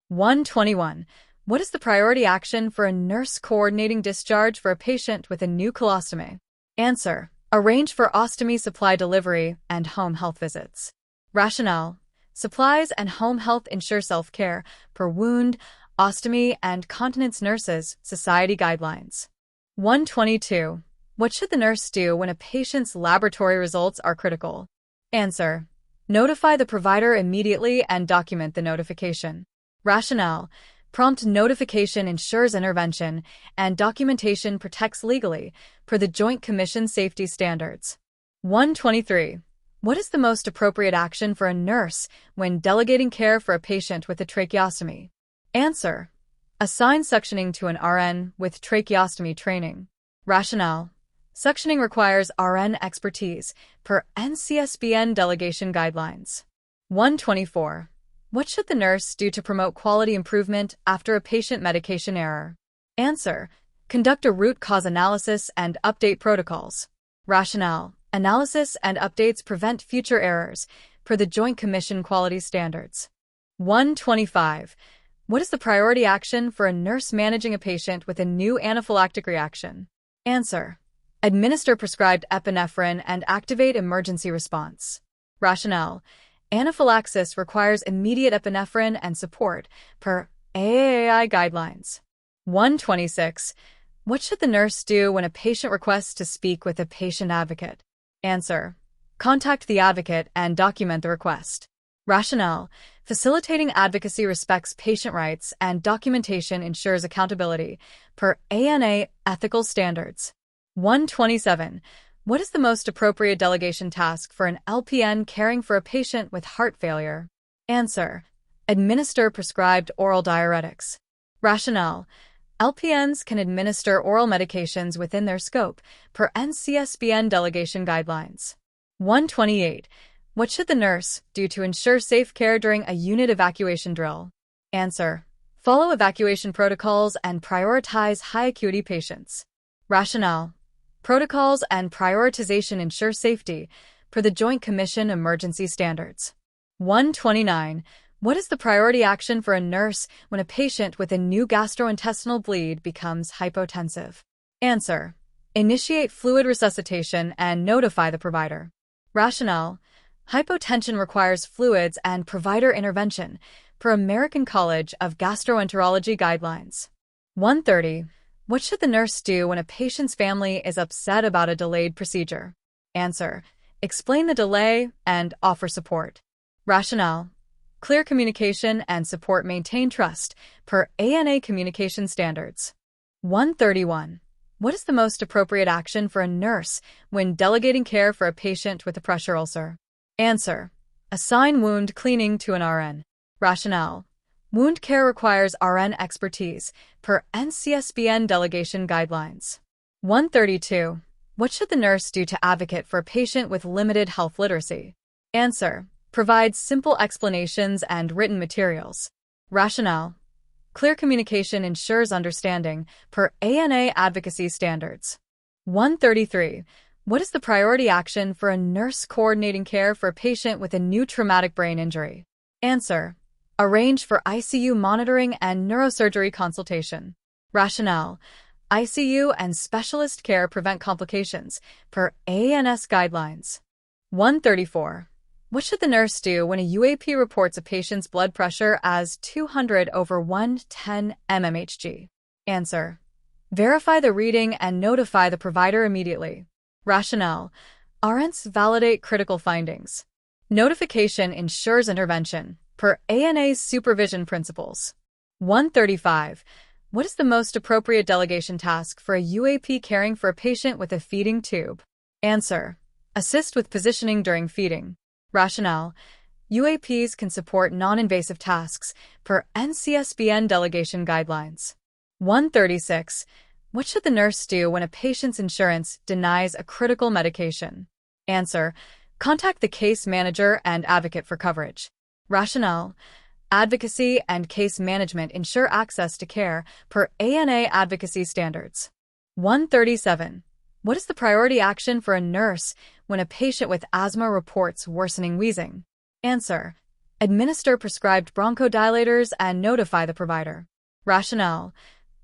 121. What is the priority action for a nurse coordinating discharge for a patient with a new colostomy? Answer: arrange for ostomy supply delivery and home health visits. Rationale: supplies and home health ensure self-care per wound, ostomy, and continence nurses, society guidelines. 122. What should the nurse do when a patient's laboratory results are critical? Answer: notify the provider immediately and document the notification. Rationale: prompt notification ensures intervention, and documentation protects legally, per the Joint Commission safety standards. 123. What is the most appropriate action for a nurse when delegating care for a patient with a tracheostomy? Answer: assign suctioning to an RN with tracheostomy training. Rationale: suctioning requires RN expertise, per NCLEX-PN Delegation guidelines. 124. What should the nurse do to promote quality improvement after a patient medication error? Answer: conduct a root cause analysis and update protocols. Rationale: analysis and updates prevent future errors, per the Joint Commission quality standards. 125. What is the priority action for a nurse managing a patient with a new anaphylactic reaction? Answer: administer prescribed epinephrine and activate emergency response. Rationale: anaphylaxis requires immediate epinephrine and support, per AAAI guidelines. 126. What should the nurse do when a patient requests to speak with a patient advocate? Answer: contact the advocate and document the request. Rationale: facilitating advocacy respects patient rights and documentation ensures accountability, per ANA ethical standards. 127. What is the most appropriate delegation task for an LPN caring for a patient with heart failure? Answer: administer prescribed oral diuretics. Rationale: LPNs can administer oral medications within their scope, per NCLEX-PN Delegation guidelines. 128. What should the nurse do to ensure safe care during a unit evacuation drill? Answer: follow evacuation protocols and prioritize high-acuity patients. Rationale: protocols and prioritization ensure safety, per the Joint Commission emergency standards. 129. What is the priority action for a nurse when a patient with a new gastrointestinal bleed becomes hypotensive? Answer: initiate fluid resuscitation and notify the provider. Rationale: hypotension requires fluids and provider intervention, per American College of Gastroenterology guidelines. 130. What should the nurse do when a patient's family is upset about a delayed procedure? Answer: explain the delay and offer support. Rationale: clear communication and support maintain trust, per ANA communication standards. 131. What is the most appropriate action for a nurse when delegating care for a patient with a pressure ulcer? Answer: assign wound cleaning to an RN. Rationale: wound care requires RN expertise, per NCLEX-PN Delegation guidelines. 132. What should the nurse do to advocate for a patient with limited health literacy? Answer: provide simple explanations and written materials. Rationale: clear communication ensures understanding, per ANA advocacy standards. 133. What is the priority action for a nurse coordinating care for a patient with a new traumatic brain injury? Answer: arrange for ICU monitoring and neurosurgery consultation. Rationale: ICU and specialist care prevent complications, per ANS guidelines. 134. What should the nurse do when a UAP reports a patient's blood pressure as 200/110 mmHg? Answer: verify the reading and notify the provider immediately. Rationale: RNs validate critical findings. Notification ensures intervention, per ANA's supervision principles. 135. What is the most appropriate delegation task for a UAP caring for a patient with a feeding tube? Answer: assist with positioning during feeding. Rationale: UAPs can support non-invasive tasks, per NCLEX-PN Delegation guidelines. 136. What should the nurse do when a patient's insurance denies a critical medication? Answer: contact the case manager and advocate for coverage. Rationale: advocacy and case management ensure access to care, per ANA advocacy standards. 137. What is the priority action for a nurse when a patient with asthma reports worsening wheezing? Answer: Administer prescribed bronchodilators and notify the provider. Rationale: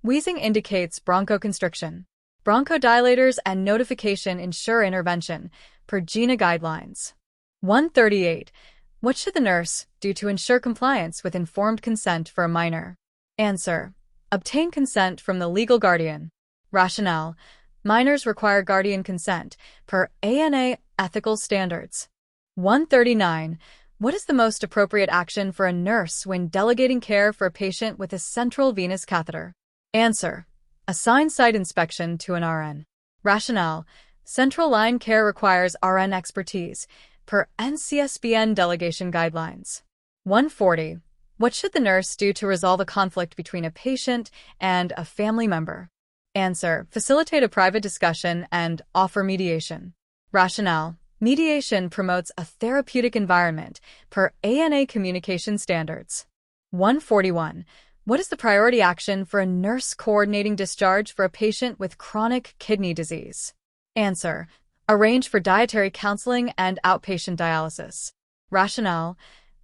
wheezing indicates bronchoconstriction. Bronchodilators and notification ensure intervention, per GINA guidelines. 138. What should the nurse do to ensure compliance with informed consent for a minor? Answer: obtain consent from the legal guardian. Rationale: minors require guardian consent, per ANA ethical standards. 139. What is the most appropriate action for a nurse when delegating care for a patient with a central venous catheter? Answer: assign site inspection to an RN. Rationale: central line care requires RN expertise, per NCLEX-PN Delegation guidelines. 140. What should the nurse do to resolve a conflict between a patient and a family member? Answer: facilitate a private discussion and offer mediation. Rationale: mediation promotes a therapeutic environment, per ANA communication standards. 141. What is the priority action for a nurse coordinating discharge for a patient with chronic kidney disease? Answer: arrange for dietary counseling and outpatient dialysis. Rationale: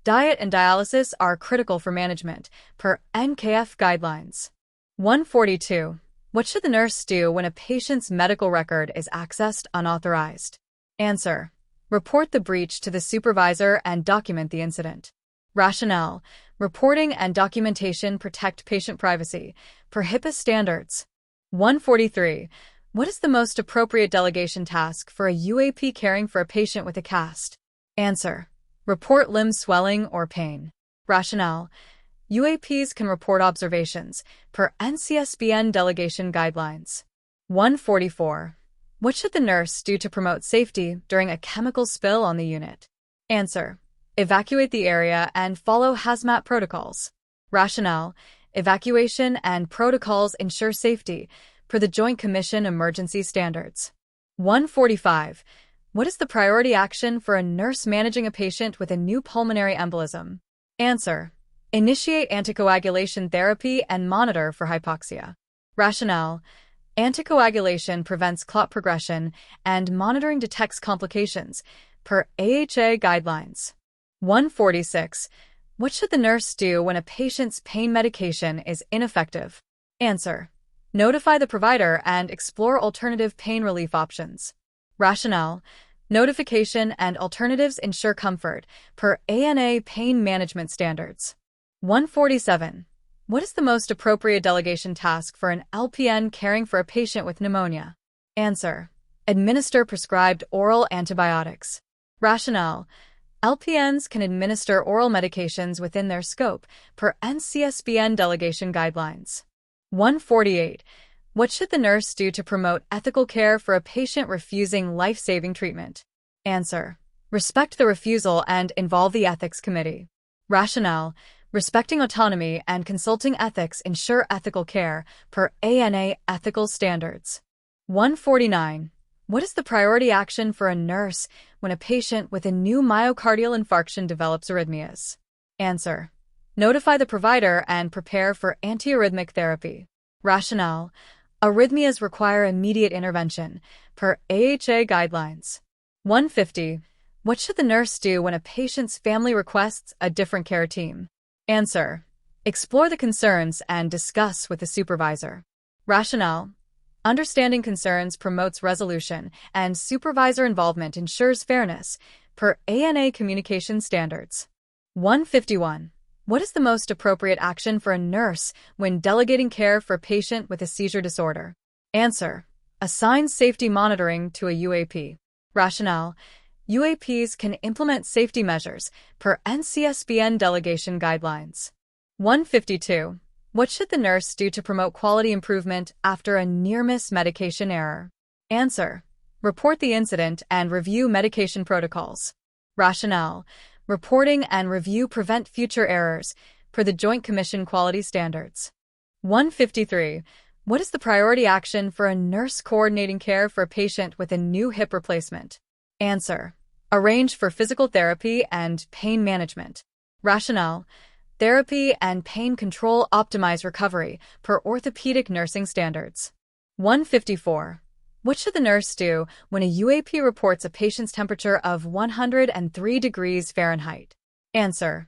diet and dialysis are critical for management, per NKF guidelines. 142. What should the nurse do when a patient's medical record is accessed unauthorized? Answer: report the breach to the supervisor and document the incident. Rationale: reporting and documentation protect patient privacy, per HIPAA standards. 143. What is the most appropriate delegation task for a UAP caring for a patient with a cast? Answer: report limb swelling or pain. Rationale: UAPs can report observations, per NCLEX-PN Delegation guidelines. 144. What should the nurse do to promote safety during a chemical spill on the unit? Answer: evacuate the area and follow hazmat protocols. Rationale: evacuation and protocols ensure safety, per the Joint Commission Emergency Standards. 145. What is the priority action for a nurse managing a patient with a new pulmonary embolism? Answer: initiate anticoagulation therapy and monitor for hypoxia. Rationale: anticoagulation prevents clot progression and monitoring detects complications, per AHA guidelines. 146. What should the nurse do when a patient's pain medication is ineffective? Answer: notify the provider and explore alternative pain relief options. Rationale: notification and alternatives ensure comfort, per ANA pain management standards. 147. What is the most appropriate delegation task for an LPN caring for a patient with pneumonia? Answer: administer prescribed oral antibiotics. Rationale: LPNs can administer oral medications within their scope, per NCLEX-PN Delegation guidelines. 148. What should the nurse do to promote ethical care for a patient refusing life-saving treatment? Answer: respect the refusal and involve the ethics committee. Rationale: respecting autonomy and consulting ethics ensure ethical care, per ANA ethical standards. 149. What is the priority action for a nurse when a patient with a new myocardial infarction develops arrhythmias? Answer: notify the provider and prepare for antiarrhythmic therapy. Rationale: arrhythmias require immediate intervention, per AHA guidelines. 150. What should the nurse do when a patient's family requests a different care team? Answer: explore the concerns and discuss with the supervisor. Rationale: understanding concerns promotes resolution, and supervisor involvement ensures fairness, per ANA communication standards. 151. What is the most appropriate action for a nurse when delegating care for a patient with a seizure disorder? Answer: assign safety monitoring to a UAP. Rationale: UAPs can implement safety measures, per NCLEX-PN Delegation guidelines. 152. What should the nurse do to promote quality improvement after a near-miss medication error? Answer: report the incident and review medication protocols. Rationale: reporting and review prevent future errors, per the Joint Commission Quality Standards. 153. What is the priority action for a nurse coordinating care for a patient with a new hip replacement? Answer: arrange for physical therapy and pain management. Rationale: therapy and pain control optimize recovery, per orthopedic nursing standards. 154. What should the nurse do when a UAP reports a patient's temperature of 103 degrees Fahrenheit? Answer: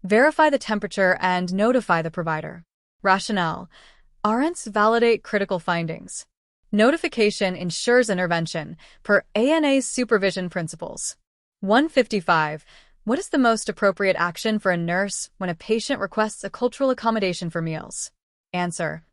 Verify the temperature and notify the provider. Rationale. RNs validate critical findings. Notification ensures intervention, per ANA's supervision principles. 155. What is the most appropriate action for a nurse when a patient requests a cultural accommodation for meals? Answer.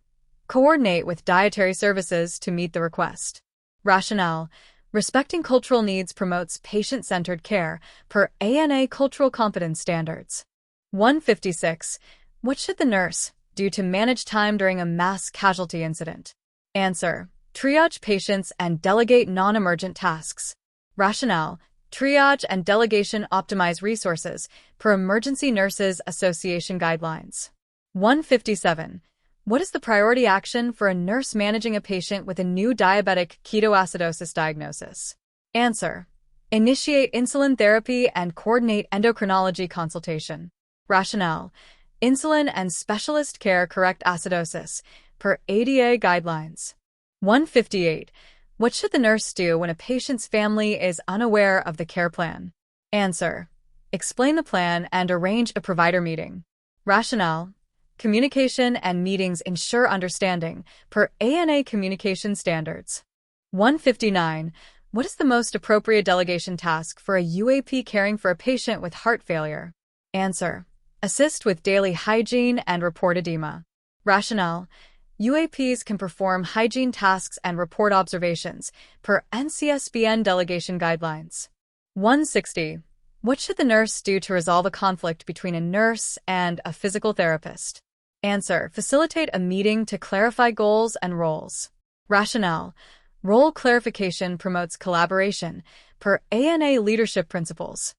Coordinate with dietary services to meet the request. Rationale. Respecting cultural needs promotes patient-centered care, per ANA cultural competence standards. 156. What should the nurse do to manage time during a mass casualty incident? Answer. Triage patients and delegate non-emergent tasks. Rationale. Triage and delegation optimize resources, per Emergency Nurses Association guidelines. 157. What is the priority action for a nurse managing a patient with a new diabetic ketoacidosis diagnosis? Answer. Initiate insulin therapy and coordinate endocrinology consultation. Rationale. Insulin and specialist care correct acidosis, per ADA guidelines. 158. What should the nurse do when a patient's family is unaware of the care plan? Answer. Explain the plan and arrange a provider meeting. Rationale. Communication and meetings ensure understanding, per ANA communication standards. 159. What is the most appropriate delegation task for a UAP caring for a patient with heart failure? Answer. Assist with daily hygiene and report edema. Rationale. UAPs can perform hygiene tasks and report observations, per NCLEX-PN delegation guidelines. 160. What should the nurse do to resolve a conflict between a nurse and a physical therapist? Answer. Facilitate a meeting to clarify goals and roles. Rationale. Role clarification promotes collaboration, per ANA leadership principles.